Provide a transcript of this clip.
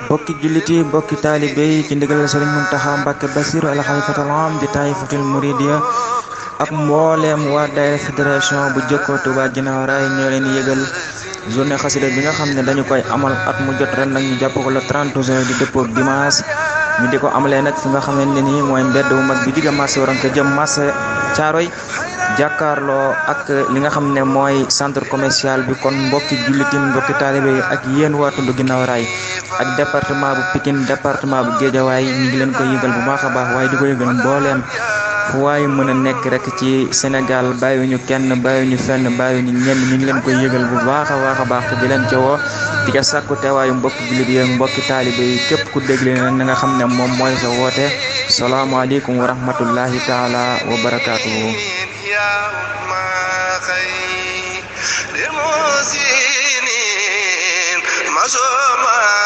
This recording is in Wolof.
mbokki jullit yi mbokki taalibe yi ci ndigal Sëriñ Muntaxa Mbàkke Basiru al xalifatul aam di taifatul muridiya ak mbooleem waa daayira fédération bu Jokkoo Touba Guinaw Rail ñoo leen yëgal journée xasida bi nga xam ne dañu koy amal at mu jot ren nag ñu jàpp ko le 30 juin di dëppook dimanche ñu di ko amalee nag fi nga xamante ni mooy mbedd bu mag bi digga marché Waranka jëm marché Caaroy jàkkaarloo ak li nga xam ne mooy centre commercial bi. kon mbokki jullitin mbokki taalibe yi ak yéen waa tund Guinaw Rail ak département bu Pikine département bu Guédiawaye ñu ngi leen koy yëgal bu baax a baax waaye di ko yëgal mbooleem fu waaye mën a nekk rek ci Sénégal bàyyiwuñu kenn bàyyiwuñu fenn bàyyiwuñu ñenn ñu ngi leen koy yëgal bu baax a baax te di leen ca woo di ca sàkku teewaayu mbokki jullit yi mbokki taalibe yi képp ku déglu na nga xam ne moom mooy sa woote. salaamaaleykum wa rahmatullahi taala wa barakaatuhu. ما